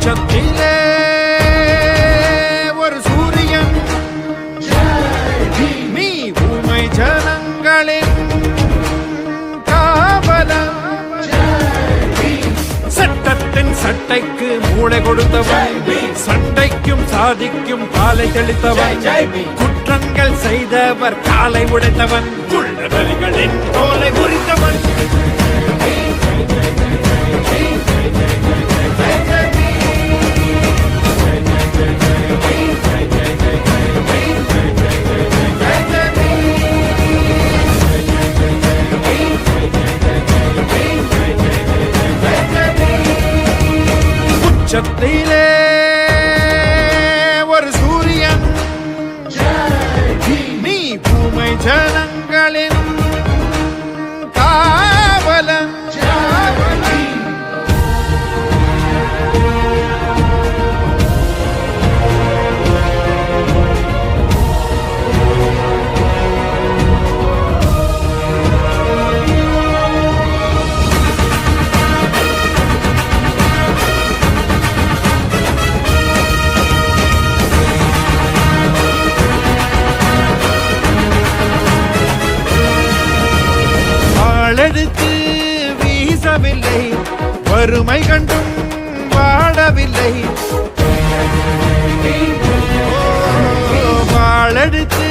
உச்சத்திலே ஒரு சூரியன் நீ உண்மை ஜனங்களின் காவலன் சட்டத்தின் சட்டைக்கு மூளை கொடுத்தவன் சண்டைக்கும் சாதிக்கும் காலை தெளித்தவன் குற்றங்கள் செய்தவர் காலை உடைத்தவன் உள்ளவர்களின் தோலை குறித்தவன் உச்சத்திலே ஒரு சூரியன் நீ பூமை ஜனங்களின் காவலன் எடுத்து வீசவில்லை வறுமை கண்டும் வாழவில்லை வாழெடுத்து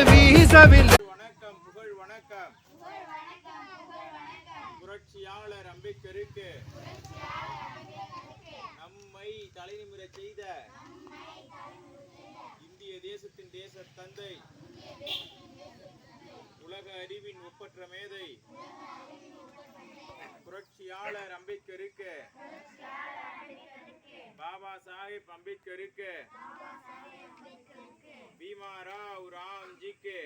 வீசவில்லை. வணக்கம் புகழ் வணக்கம் புரட்சியாளர் அம்பேத்கருக்கு நம்மை தலைநிமிர செய்த இந்திய தேசத்தின் தேச தந்தை உலக அறிவின் ஒப்பற்ற மேதை புரட்சியாளர் அம்பேத்கருக்கு பாபா சாஹிப் அம்பேத்கருக்கு பீமாராவ் ராம்ஜிக்கு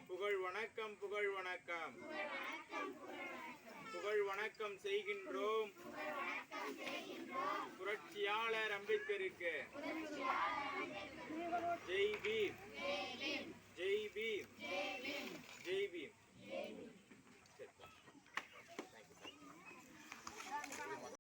புகழ் வணக்கம் புகழ் வணக்கம் புகழ் வணக்கம் செய்கின்றோம் புரட்சியாளர் அம்பேத்கருக்கு ஜெய் பீம்.